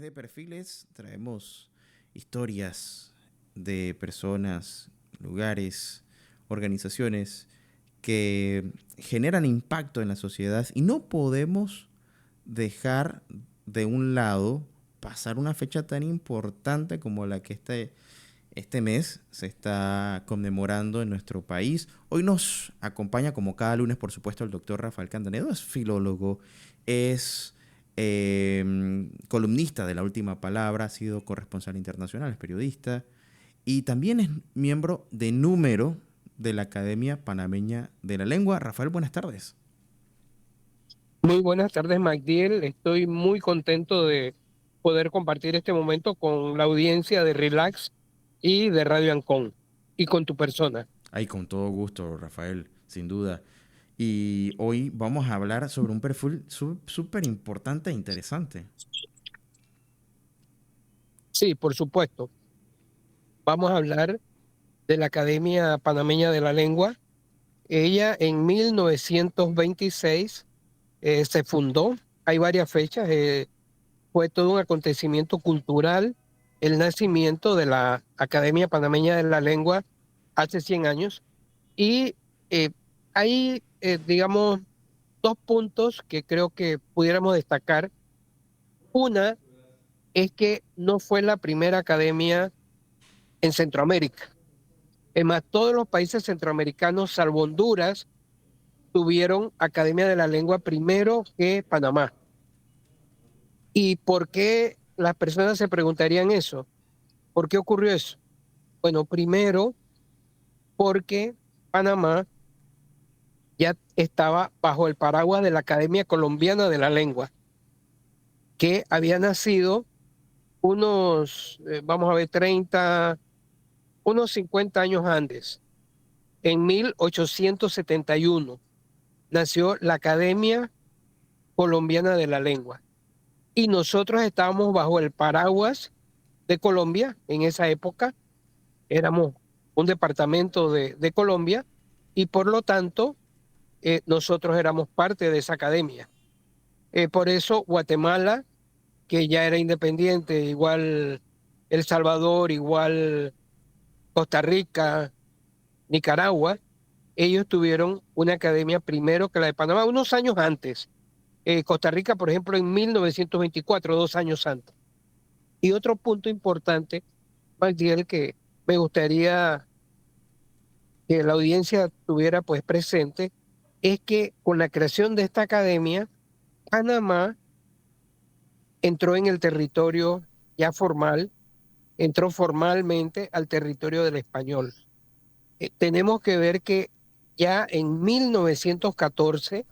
De perfiles traemos historias de personas, lugares, organizaciones que generan impacto en la sociedad y no podemos dejar de un lado pasar una fecha tan importante como la que este mes se está conmemorando en nuestro país. Hoy nos acompaña, como cada lunes, por supuesto, el doctor Rafael Candanedo. Es filólogo, es columnista de La Última Palabra, ha sido corresponsal internacional, es periodista y también es miembro de número de la Academia Panameña de la Lengua. Rafael, buenas tardes. Muy buenas tardes, Magdiel. Estoy muy contento de poder compartir este momento con la audiencia de Relax y de Radio Ancon y con tu persona. Ay, con todo gusto, Rafael, sin duda. Y hoy vamos a hablar sobre un perfil súper importante e interesante. Sí, por supuesto. Vamos a hablar de la Academia Panameña de la Lengua. Ella en 1926 se fundó. Hay varias fechas. Fue todo un acontecimiento cultural el nacimiento de la Academia Panameña de la Lengua hace 100 años. Y eh, hay, digamos, dos puntos que creo que pudiéramos destacar. Una es que no fue la primera academia en Centroamérica. Es más, todos los países centroamericanos, salvo Honduras, tuvieron Academia de la Lengua primero que Panamá. ¿Y por qué las personas se preguntarían eso? ¿Por qué ocurrió eso? Bueno, primero porque Panamá ya estaba bajo el paraguas de la Academia Colombiana de la Lengua, que había nacido vamos a ver, unos 50 años antes. En 1871 nació la Academia Colombiana de la Lengua. Y nosotros estábamos bajo el paraguas de Colombia en esa época. Éramos un departamento de Colombia y por lo tanto nosotros éramos parte de esa academia. Por eso Guatemala, que ya era independiente, igual El Salvador, igual Costa Rica, Nicaragua, ellos tuvieron una academia primero que la de Panamá, unos años antes. Costa Rica, por ejemplo, en 1924, 2 años antes. Y otro punto importante, Magdiel, que me gustaría que la audiencia tuviera pues presente, es que con la creación de esta academia, Panamá entró en el territorio ya formal, entró formalmente al territorio del español. Tenemos que ver que ya en 1914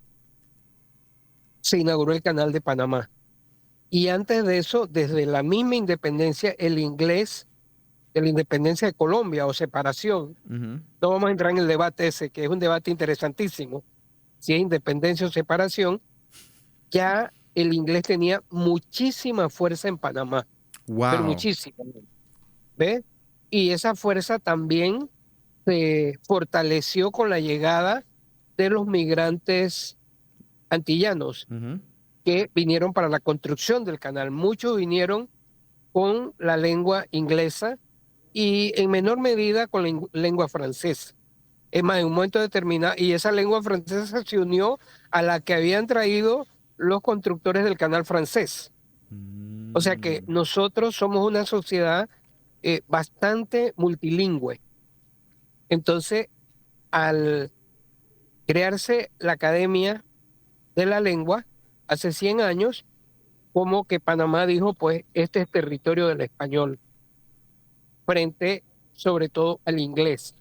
se inauguró el Canal de Panamá. Y antes de eso, desde la misma independencia, el inglés de la independencia de Colombia o separación, Ujú. no vamos a entrar en el debate ese, que es un debate interesantísimo, si es independencia o separación, ya el inglés tenía muchísima fuerza en Panamá, pero Wow. muchísima, ¿ves? Y esa fuerza también se fortaleció con la llegada de los migrantes antillanos Ujú. que vinieron para la construcción del canal. Muchos vinieron con la lengua inglesa y en menor medida con la lengua francesa. Es más, en un momento determinado, y esa lengua francesa se unió a la que habían traído los constructores del canal francés. O sea que Mm. nosotros somos una sociedad bastante multilingüe. Entonces, al crearse la Academia de la Lengua hace 100 años, como que Panamá dijo, pues este es territorio del español, frente sobre todo al inglés.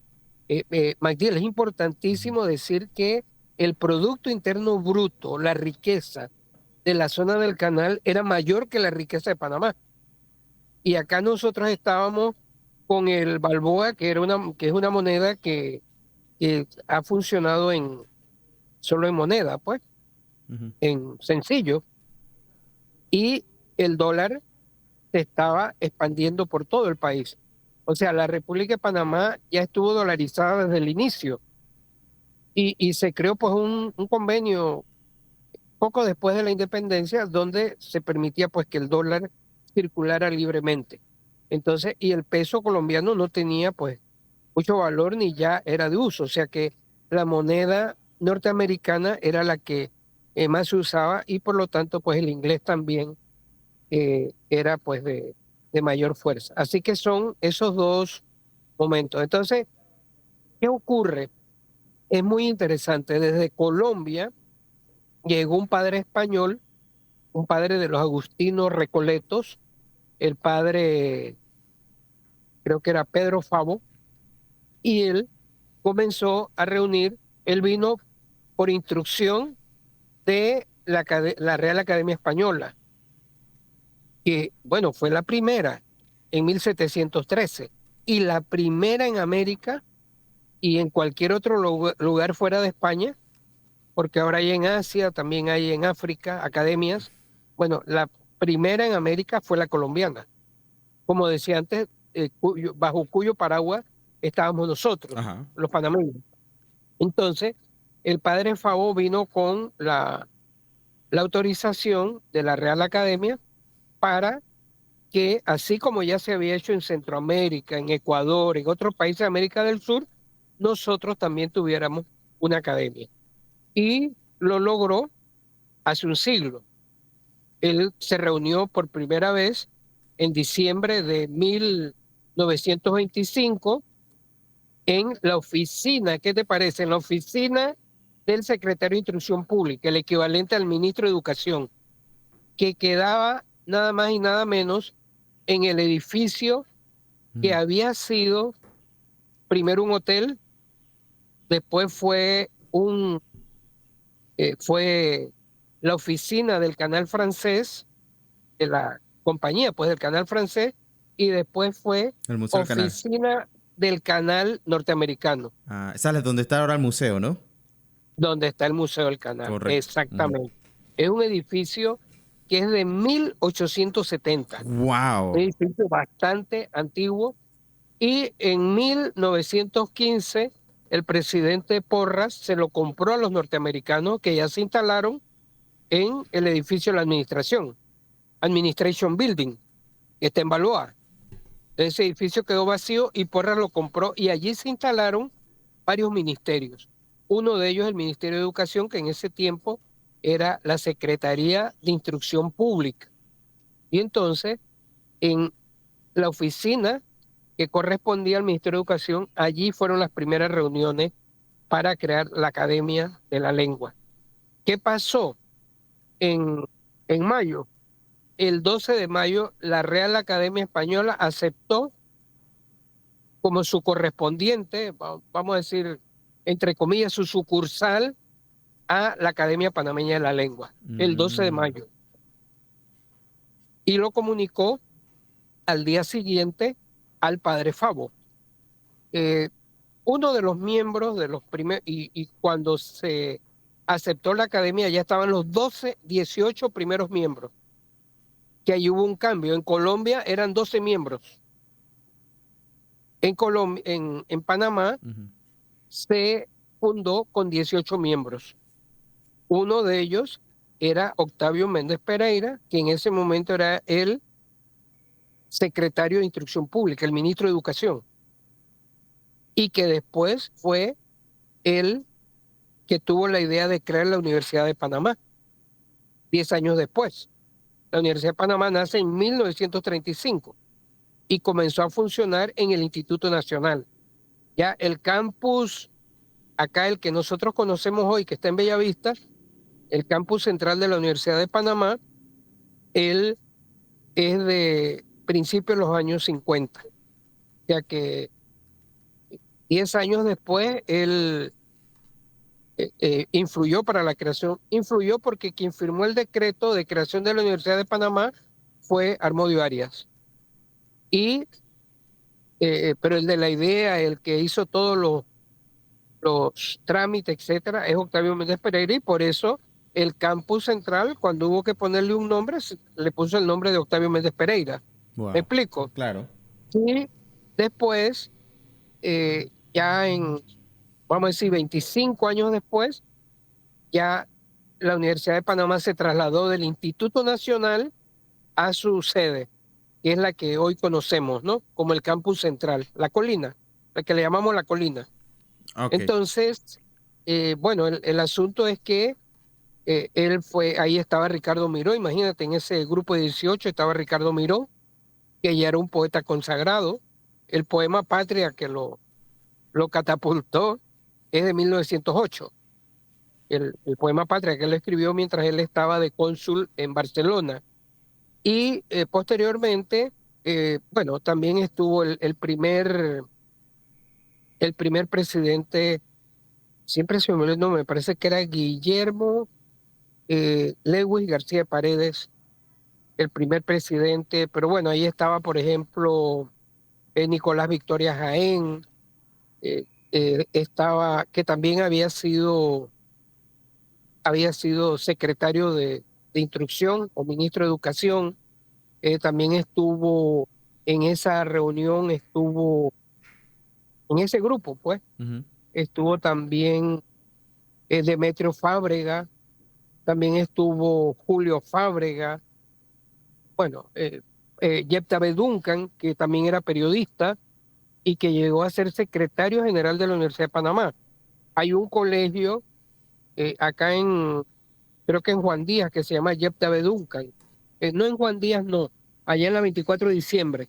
Magdiel, es importantísimo decir que el Producto Interno Bruto, la riqueza de la zona del canal era mayor que la riqueza de Panamá. Y acá nosotros estábamos con el Balboa, que es una moneda que ha funcionado solo en moneda, pues, Ujú. en sencillo. Y el dólar se estaba expandiendo por todo el país. O sea, la República de Panamá ya estuvo dolarizada desde el inicio y se creó pues un convenio poco después de la independencia donde se permitía pues que el dólar circulara libremente. Entonces, y el peso colombiano no tenía pues mucho valor ni ya era de uso, o sea que la moneda norteamericana era la que más se usaba y por lo tanto pues el inglés también era pues de mayor fuerza. Así que son esos dos momentos. Entonces, ¿qué ocurre? Es muy interesante. Desde Colombia llegó un padre español, un padre de los agustinos recoletos, el padre, creo que era Pedro Favo, y él comenzó a reunir, él vino por instrucción de la Real Academia Española, que, bueno, fue la primera en 1713 y la primera en América y en cualquier otro lugar fuera de España, porque ahora hay en Asia, también hay en África academias. Bueno, la primera en América fue la colombiana. Como decía antes, bajo cuyo paraguas estábamos nosotros, Ajá. los panameños. Entonces, el padre Favo vino con la autorización de la Real Academia para que, así como ya se había hecho en Centroamérica, en Ecuador, en otros países de América del Sur, nosotros también tuviéramos una academia. Y lo logró hace un siglo. Él se reunió por primera vez en diciembre de 1925 en la oficina, ¿qué te parece? En la oficina del secretario de Instrucción Pública, el equivalente al ministro de Educación, que quedaba nada más y nada menos en el edificio que había sido primero un hotel, después fue la oficina del canal francés, de la compañía pues del canal francés, y después fue El Museo del Canal. oficina del canal norteamericano, Ah, esa es donde está ahora el museo, ¿no? donde está el Museo del Canal. Correcto. Exactamente. Es un edificio que es de 1870, un Wow. edificio bastante antiguo, y en 1915 el presidente Porras se lo compró a los norteamericanos que ya se instalaron en el edificio de la administración, Administration Building, que está en Balboa. Ese edificio quedó vacío y Porras lo compró y allí se instalaron varios ministerios. Uno de ellos el Ministerio de Educación, que en ese tiempo era la Secretaría de Instrucción Pública. Y entonces, en la oficina que correspondía al Ministerio de Educación, allí fueron las primeras reuniones para crear la Academia de la Lengua. ¿Qué pasó en, en mayo? El 12 de mayo, la Real Academia Española aceptó como su correspondiente, vamos a decir, entre comillas, su sucursal a la Academia Panameña de la Lengua, el 12 de mayo. Y lo comunicó al día siguiente al padre Favo. Uno de los miembros de los primeros, y cuando se aceptó la academia ya estaban los 12, 18 primeros miembros, que ahí hubo un cambio. En Colombia eran 12 miembros. En Panamá se fundó con 18 miembros. Uno de ellos era Octavio Méndez Pereira, que en ese momento era el secretario de Instrucción Pública, el ministro de Educación, y que después fue el que tuvo la idea de crear la Universidad de Panamá, 10 años después. La Universidad de Panamá nace en 1935 y comenzó a funcionar en el Instituto Nacional. Ya el campus, acá el que nosotros conocemos hoy, que está en Bellavista, el campus central de la Universidad de Panamá, él es de principios de los años 50. O sea que 10 años después, él influyó para la creación, influyó porque quien firmó el decreto de creación de la Universidad de Panamá fue Harmodio Arias. Pero el de la idea, el que hizo todos los trámites, etcétera, es Octavio Méndez Pereira, y por eso el campus central, cuando hubo que ponerle un nombre, le puso el nombre de Octavio Méndez Pereira. Wow. ¿Me explico? Claro. Y después, ya vamos a decir, 25 años después, ya la Universidad de Panamá se trasladó del Instituto Nacional a su sede, que es la que hoy conocemos, ¿no? Como el campus central, la colina, la que le llamamos la colina. Ok. Entonces, bueno, el asunto es que él fue, ahí estaba Ricardo Miró, imagínate, en ese grupo de 18 estaba Ricardo Miró, que ya era un poeta consagrado. El poema Patria que lo catapultó es de 1908. El poema Patria que él escribió mientras él estaba de cónsul en Barcelona. Y posteriormente, bueno, también estuvo el primer presidente, siempre se me olvidó el nombre, me parece que era Guillermo Lewis García Paredes, el primer presidente, pero bueno, ahí estaba, por ejemplo, Nicolás Victoria Jaén, estaba, que también había sido secretario de Instrucción o ministro de Educación. También estuvo en esa reunión, estuvo en ese grupo, pues, Ujú. estuvo también Demetrio Fábrega, también estuvo Julio Fábrega, bueno, Yepta B. Duncan, que también era periodista y que llegó a ser secretario general de la Universidad de Panamá. Hay un colegio acá creo que en Juan Díaz, que se llama Yepta B. Duncan. No en Juan Díaz, no, allá en la 24 de diciembre,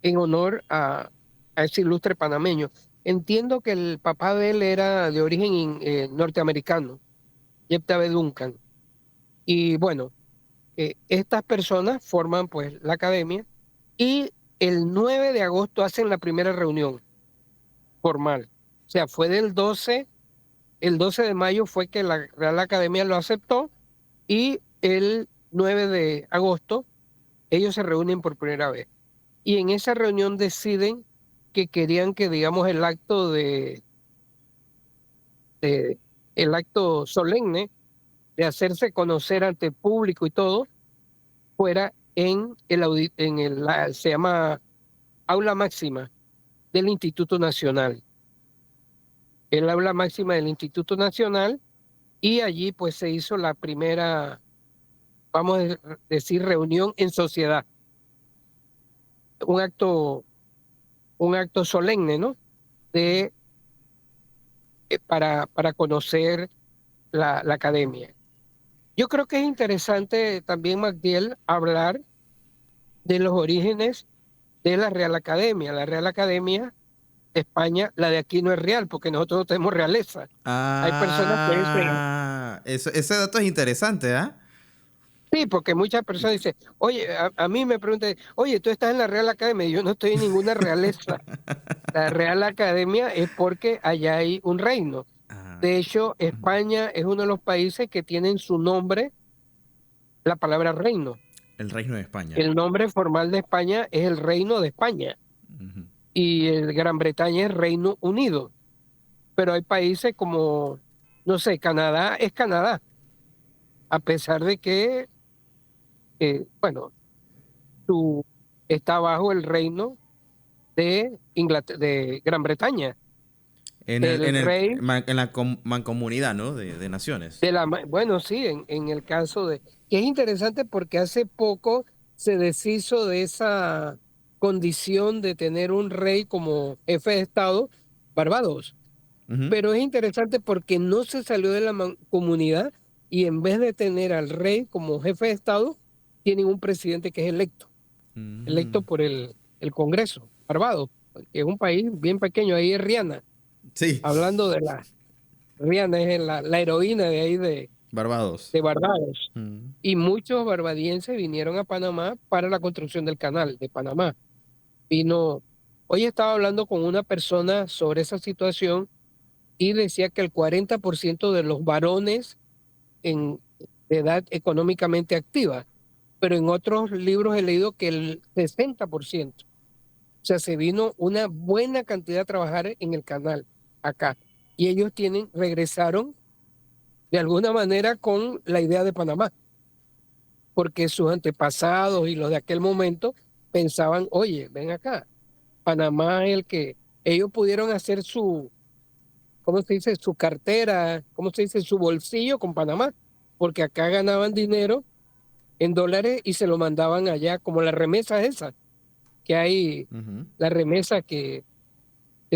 en honor a ese ilustre panameño. Entiendo que el papá de él era de origen norteamericano, Yepta B. Duncan. Y bueno, estas personas forman pues la academia y el 9 de agosto hacen la primera reunión formal. O sea, fue el 12 de mayo fue que la Real Academia lo aceptó y el 9 de agosto ellos se reúnen por primera vez. Y en esa reunión deciden que querían que, digamos, el acto solemne de hacerse conocer ante el público y todo, fuera se llama aula máxima del Instituto Nacional. El aula máxima del Instituto Nacional, y allí pues se hizo la primera, vamos a decir, reunión en sociedad. Un acto, un acto solemne, ¿no? De, para conocer la academia. Yo creo que es interesante también, Magdiel, hablar de los orígenes de la Real Academia. La Real Academia de España, la de aquí no es real, porque nosotros no tenemos realeza. Hay personas que dicen, Ese dato es interesante, ¿ah? sí, porque muchas personas dicen, oye, a mí me preguntan, oye, tú estás en la Real Academia, y yo no estoy en ninguna realeza. La Real Academia es porque allá hay un reino. Ah, De hecho, España es uno de los países que tienen su nombre la palabra reino. el Reino de España. El nombre formal de España es el Reino de España Ujú. y el Gran Bretaña es Reino Unido. Pero hay países como, no sé, Canadá es Canadá, a pesar de que, bueno, su, está bajo el reino de, de Gran Bretaña. El rey En la mancomunidad, ¿no? De naciones. bueno, sí, en el caso de, que es interesante porque hace poco se deshizo de esa condición de tener un rey como jefe de Estado, Barbados. Ujú. Pero es interesante porque no se salió de la comunidad y en vez de tener al rey como jefe de Estado, tienen un presidente que es electo Mm. por el Congreso, Barbados, que es un país bien pequeño, ahí es Rihanna, Sí, hablando de Rihanna es la heroína de ahí Barbados. de Barbados. Mm. Y muchos barbadienses vinieron a Panamá para la construcción del canal de Panamá. Hoy estaba hablando con una persona sobre esa situación y decía que el 40% de los varones de edad económicamente activa, pero en otros libros he leído que el 60%. O sea, se vino una buena cantidad a trabajar en el canal acá. Y ellos regresaron de alguna manera con la idea de Panamá, porque sus antepasados y los de aquel momento pensaban, oye, ven acá, Panamá es el que ellos pudieron hacer ¿cómo se dice? Su cartera, ¿cómo se dice? Su bolsillo con Panamá, porque acá ganaban dinero en dólares y se lo mandaban allá, como las remesas esas, que hay, Ujú. las remesas que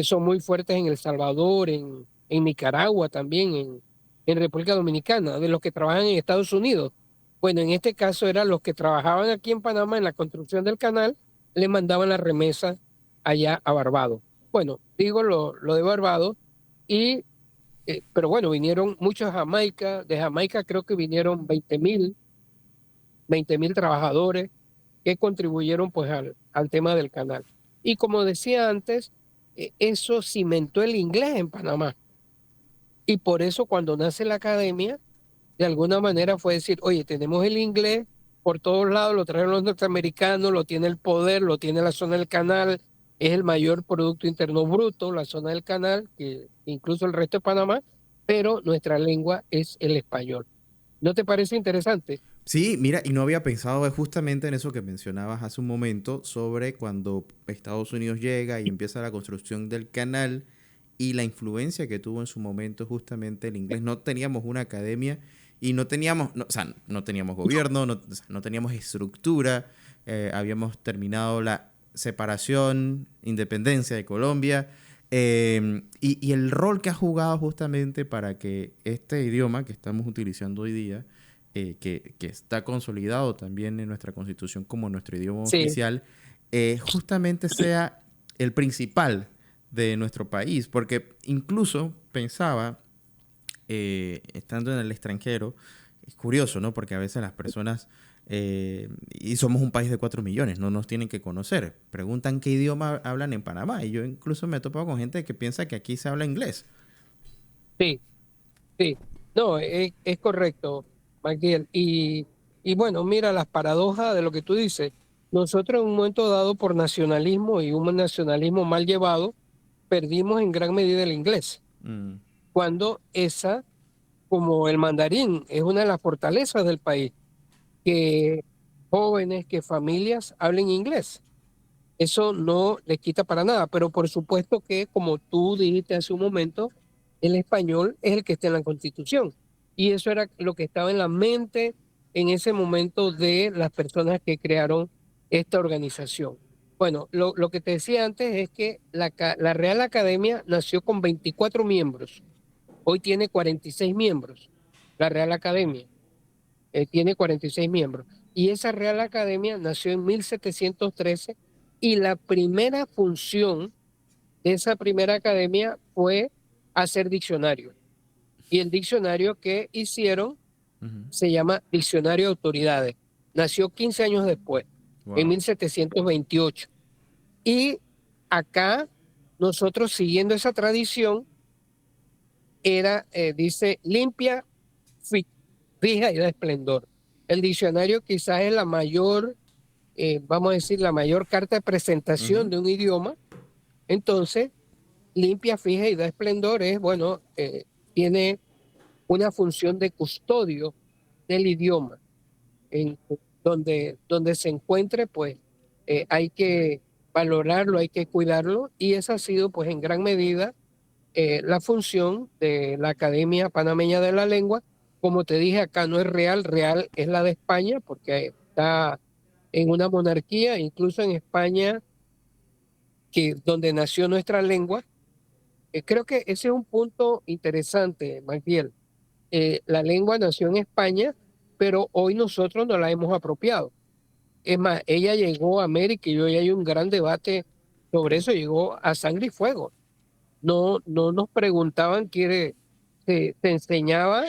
son muy fuertes en El Salvador, en Nicaragua también, en República Dominicana, de los que trabajan en Estados Unidos. Bueno, en este caso eran los que trabajaban aquí en Panamá en la construcción del canal, le mandaban la remesa allá a Barbados. Bueno, digo lo de Barbados, y, pero bueno, vinieron muchos a Jamaica, de Jamaica creo que vinieron 20,000 trabajadores que contribuyeron pues al tema del canal. Y como decía antes, eso cimentó el inglés en Panamá. Y por eso cuando nace la academia, de alguna manera fue decir, oye, tenemos el inglés por todos lados, lo traen los norteamericanos, lo tiene el poder, lo tiene la zona del canal, es el mayor Producto Interno Bruto, la zona del canal, que incluso el resto de Panamá, pero nuestra lengua es el español. ¿No te parece interesante? Sí, mira, y no había pensado justamente en eso que mencionabas hace un momento sobre cuando Estados Unidos llega y empieza la construcción del canal y la influencia que tuvo en su momento justamente el inglés. No teníamos una academia y no teníamos, o sea, no teníamos gobierno, no, o sea, no teníamos estructura, habíamos terminado la separación, independencia de Colombia. Y el rol que ha jugado justamente para que este idioma que estamos utilizando hoy día, que está consolidado también en nuestra constitución como nuestro idioma Sí, oficial, justamente sea el principal de nuestro país. Porque incluso pensaba, estando en el extranjero, es curioso, ¿no? Porque a veces las personas, y somos un país de 4 millones, no nos tienen que conocer. Preguntan qué idioma hablan en Panamá. Y yo incluso me he topado con gente que piensa que aquí se habla inglés. sí. Sí, no, es correcto, Magdiel. Y bueno, mira las paradojas de lo que tú dices. Nosotros en un momento dado, por nacionalismo y un nacionalismo mal llevado, perdimos en gran medida el inglés, Mm, cuando esa, como el mandarín, es una de las fortalezas del país, que jóvenes, que familias hablen inglés. Eso no les quita para nada, pero por supuesto que, como tú dijiste hace un momento, el español es el que está en la Constitución. Y eso era lo que estaba en la mente en ese momento de las personas que crearon esta organización. Bueno, lo que te decía antes es que la Real Academia nació con 24 miembros. Hoy tiene 46 miembros. La Real Academia tiene 46 miembros. Y esa Real Academia nació en 1713 y la primera función de esa primera academia fue hacer diccionario. Y el diccionario que hicieron ujú. se llama Diccionario de Autoridades. Nació 15 años después, en Wow. 1728. Y acá nosotros, siguiendo esa tradición, dice, limpia, fija y da esplendor. El diccionario quizás es la mayor, vamos a decir, la mayor carta de presentación Ujú. de un idioma. Entonces, limpia, fija y da esplendor es, bueno, tiene una función de custodio del idioma. En donde se encuentre, pues hay que valorarlo, hay que cuidarlo, y esa ha sido, pues en gran medida, la función de la Academia Panameña de la Lengua. Como te dije, acá no es real, real es la de España, porque está en una monarquía, incluso en España, que donde nació nuestra lengua. Creo que ese es un punto interesante, Magdiel. La lengua nació en España, pero hoy nosotros no la hemos apropiado. Es más, ella llegó a América y hoy hay un gran debate sobre eso, llegó a sangre y fuego. No, no nos preguntaban, se enseñaba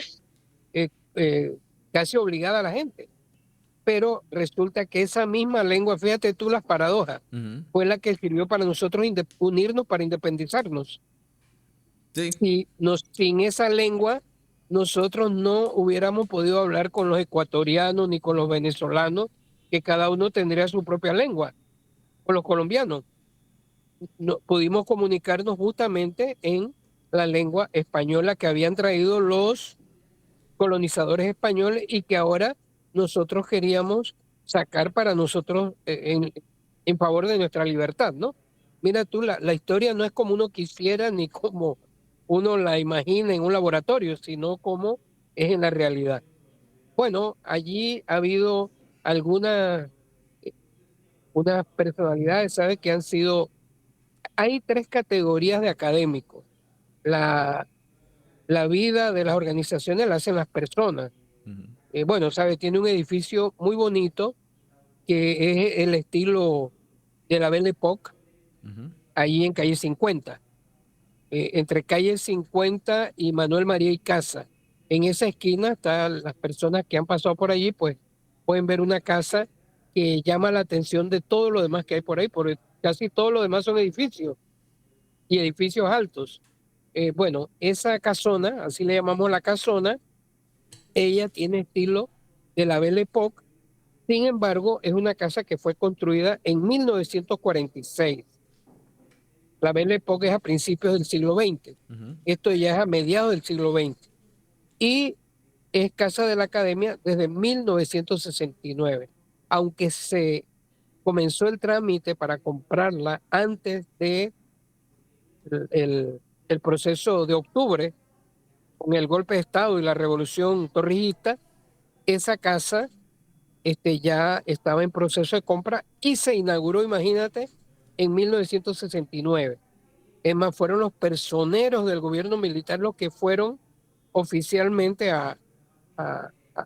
eh, eh, casi obligada a la gente, pero resulta que esa misma lengua, fíjate tú las paradojas, Ujú. fue la que sirvió para nosotros unirnos para independizarnos. Sí. Si sin esa lengua, nosotros no hubiéramos podido hablar con los ecuatorianos ni con los venezolanos, que cada uno tendría su propia lengua, con los colombianos. No, pudimos comunicarnos justamente en la lengua española que habían traído los colonizadores españoles y que ahora nosotros queríamos sacar para nosotros en favor de nuestra libertad, ¿no? Mira tú, la historia no es como uno quisiera ni como uno la imagina en un laboratorio, sino como es en la realidad. Bueno, allí ha habido algunas unas personalidades, ¿sabe? Que han sido, hay tres categorías de académicos. La, la vida de las organizaciones la hacen las personas. Ujú, Bueno, ¿sabe? Tiene un edificio muy bonito que es el estilo de la Belle Époque, ujú, ahí en calle 50, entre calle 50 y Manuel María y Casa. En esa esquina están las personas que han pasado por allí, pues pueden ver una casa que llama la atención de todo lo demás que hay por ahí, porque casi todo lo demás son edificios y edificios altos. Bueno, esa casona, así le llamamos la casona, ella tiene estilo de la Belle Époque. Sin embargo, es una casa que fue construida en 1946. La Belle Époque es a principios del siglo XX. ujú. Esto ya es a mediados del siglo XX. Y es casa de la academia desde 1969. Aunque se comenzó el trámite para comprarla antes de el proceso de octubre, con el golpe de Estado y la revolución torrijista, esa casa ya estaba en proceso de compra y se inauguró, imagínate, en 1969. Es más, fueron los personeros del gobierno militar los que fueron oficialmente a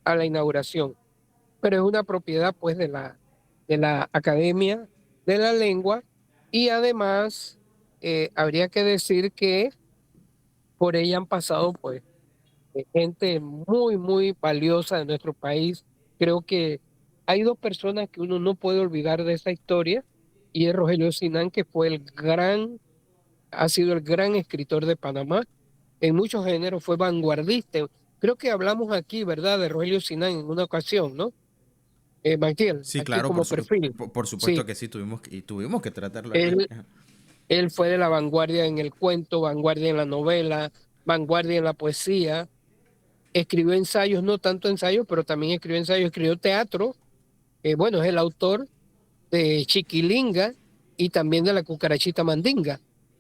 la inauguración. Pero es una propiedad pues de la Academia de la Lengua y además habría que decir que por ella han pasado pues gente muy, muy valiosa de nuestro país. Creo que hay dos personas que uno no puede olvidar de esa historia y es Rogelio Sinán, que fue ha sido el gran escritor de Panamá en muchos géneros, fue vanguardista. Creo que hablamos aquí, ¿verdad?, de Rogelio Sinán en una ocasión, ¿no? Magdiel, Sí, aquí claro, como perfil. por supuesto Sí, que sí, tuvimos que tratarlo aquí. él, él fue de la vanguardia en el cuento, vanguardia en la novela, vanguardia en la poesía. Escribió ensayos, no tanto ensayos, pero también escribió ensayos, escribió teatro. Bueno, es el autor de Chiquilinga y también de La Cucarachita Mandinga,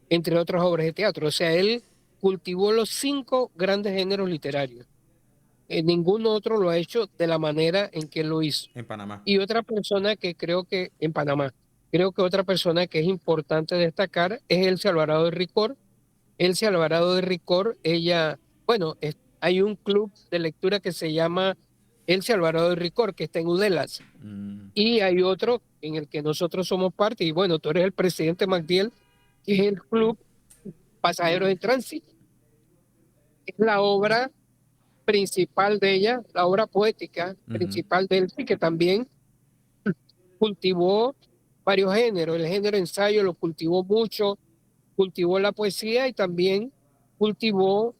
entre otras obras de teatro. O sea, él cultivó los cinco grandes géneros literarios. Ninguno otro lo ha hecho de la manera en que él lo hizo. En Panamá. Y otra persona que creo que en Panamá, creo que otra persona que es importante destacar es Elsie Alvarado de Ricor. Elsie Alvarado de Ricor, ella, bueno, hay un club de lectura que se llama Elsie Alvarado de Ricor, que está en Udelas. Mm, Y hay otro en el que nosotros somos parte, y bueno, tú eres el presidente, Magdiel, que es el Club Pasajeros en Tránsito. Es la obra principal de ella, la obra poética ujú. principal de Elsie, que también cultivó varios géneros. El género ensayo lo cultivó mucho, cultivó la poesía y también cultivó,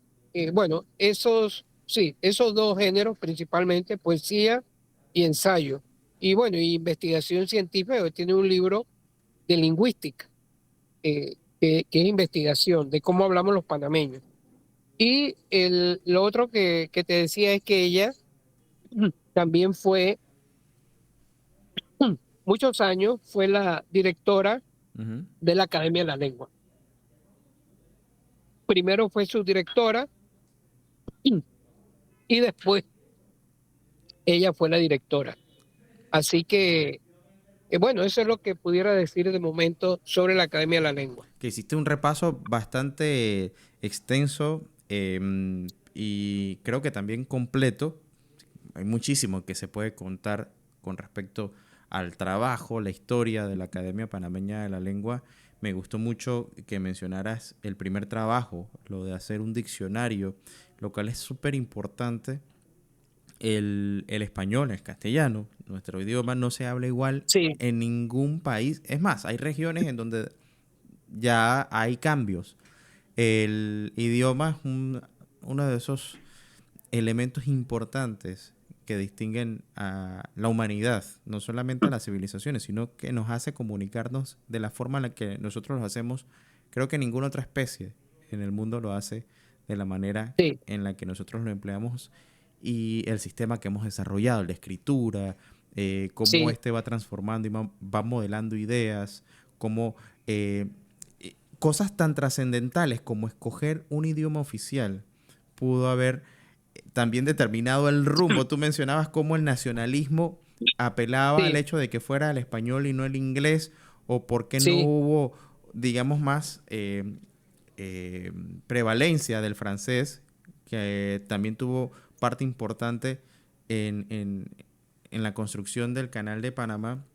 bueno, sí, esos dos géneros principalmente, poesía y ensayo. Y bueno, y investigación científica, tiene un libro de lingüística, que es investigación de cómo hablamos los panameños. Y lo otro que te decía es que ella también fue, muchos años, fue la directora Ujú. de la Academia de la Lengua. Primero fue su directora y después ella fue la directora. Así que, bueno, eso es lo que pudiera decir de momento sobre la Academia de la Lengua. Que hiciste un repaso bastante extenso y creo que también completo. Hay muchísimo que se puede contar con respecto al trabajo, la historia de la Academia Panameña de la Lengua. Me gustó mucho que mencionaras el primer trabajo, lo de hacer un diccionario, lo cual es súper importante. El español, el castellano, nuestro idioma no se habla igual Sí, en ningún país. Es más, hay regiones en donde ya hay cambios. El idioma es uno de esos elementos importantes que distinguen a la humanidad, no solamente a las civilizaciones, sino que nos hace comunicarnos de la forma en la que nosotros lo hacemos. Creo que ninguna otra especie en el mundo lo hace de la manera sí, en la que nosotros lo empleamos y el sistema que hemos desarrollado, la escritura, cómo sí, este va transformando y va modelando ideas, cómo cosas tan trascendentales como escoger un idioma oficial pudo haber también determinado el rumbo. Tú mencionabas cómo el nacionalismo apelaba al Sí, hecho de que fuera el español y no el inglés, o por qué no sí. hubo, digamos, más prevalencia del francés, que también tuvo parte importante en, en, en la construcción del Canal de Panamá.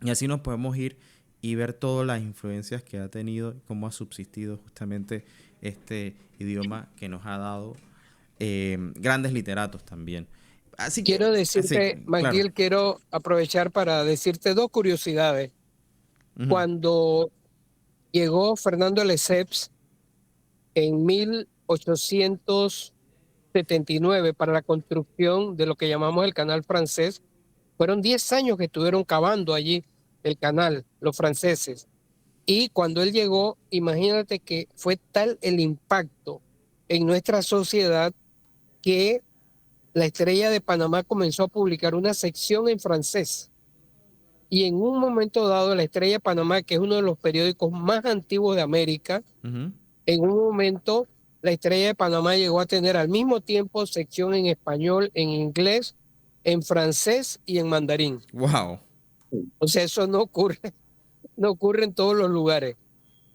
Y así nos podemos ir y ver todas las influencias que ha tenido y cómo ha subsistido justamente este idioma que nos ha dado grandes literatos también. Así que, Quiero sí, decirte, claro. McGill, quiero aprovechar para decirte dos curiosidades. Ujú, Cuando llegó Fernando Lesseps en 1879 para la construcción de lo que llamamos el canal francés, fueron 10 años que estuvieron cavando allí el canal, los franceses. Y cuando él llegó, imagínate que fue tal el impacto en nuestra sociedad que la Estrella de Panamá comenzó a publicar una sección en francés. Y en un momento dado, la Estrella de Panamá, que es uno de los periódicos más antiguos de América, ujú. en un momento la Estrella de Panamá llegó a tener al mismo tiempo sección en español, en inglés, en francés y en mandarín. Wow. O sea, eso no ocurre, no ocurre en todos los lugares.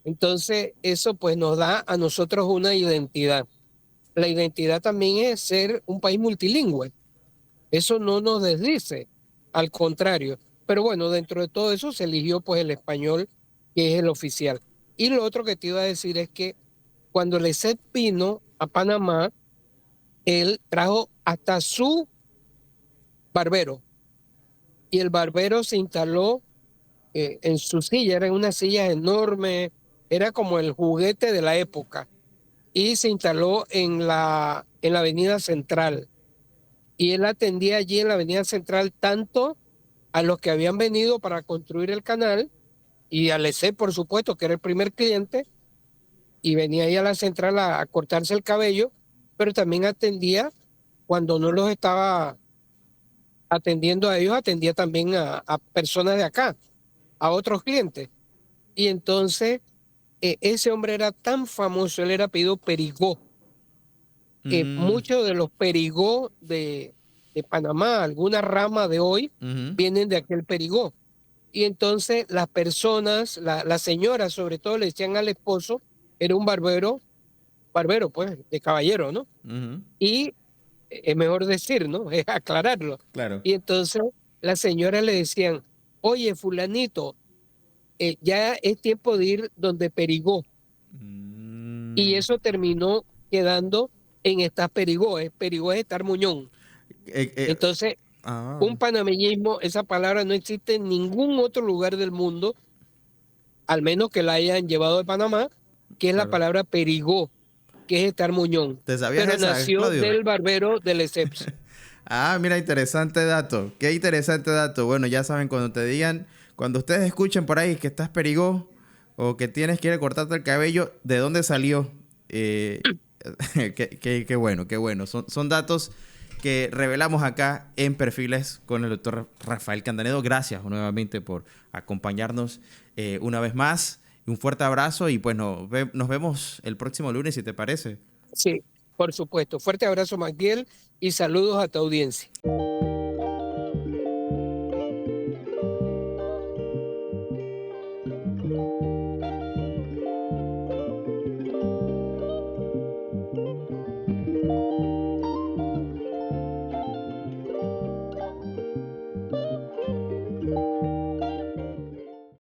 Entonces, eso pues nos da a nosotros una identidad. La identidad también es ser un país multilingüe. Eso no nos desdice, al contrario. Pero bueno, dentro de todo eso se eligió pues el español, que es el oficial. Y lo otro que te iba a decir es que cuando Lesseps vino a Panamá, él trajo hasta su barbero. Y el barbero se instaló en su silla, era una silla enorme, era como el juguete de la época. Y se instaló en la Avenida Central. Y él atendía allí en la Avenida Central tanto a los que habían venido para construir el canal y al EC, por supuesto, que era el primer cliente, y venía ahí a la central a cortarse el cabello, pero también atendía, cuando no los estaba atendiendo a ellos, atendía también a personas de acá, a otros clientes. Y entonces ese hombre era tan famoso, él era apellido Perigó, que Mm, muchos de los Perigó de Panamá, alguna rama de hoy, ujú. vienen de aquel Perigó. Y entonces las personas, las señoras sobre todo, le decían al esposo, era un barbero, barbero pues, de caballero, ¿no? Ujú, Y es mejor decir, ¿no? Es aclararlo. claro. Y entonces las señoras le decían, oye, fulanito, ya es tiempo de ir donde Perigó. Y Mm, eso terminó quedando en estas Perigó. Perigó es estar muñón. eh, eh, Entonces, ah, un panameñismo, esa palabra no existe en ningún otro lugar del mundo, al menos que la hayan llevado de Panamá, que es la claro. palabra perigó, que es estar muñón, ¿Te sabías pero esa, nació Claudio? del barbero de Lesseps. Ah, mira, interesante dato. Qué interesante dato. Bueno, ya saben, cuando te digan, cuando ustedes escuchen por ahí que estás perigó o que tienes que ir a cortarte el cabello, ¿de dónde salió? Eh, qué bueno, qué bueno. Son datos que revelamos acá en Perfiles con el doctor Rafael Candanedo. Gracias nuevamente por acompañarnos una vez más. Un fuerte abrazo y pues nos vemos el próximo lunes, si te parece. Sí, por supuesto. Fuerte abrazo, Magdiel, y saludos a tu audiencia.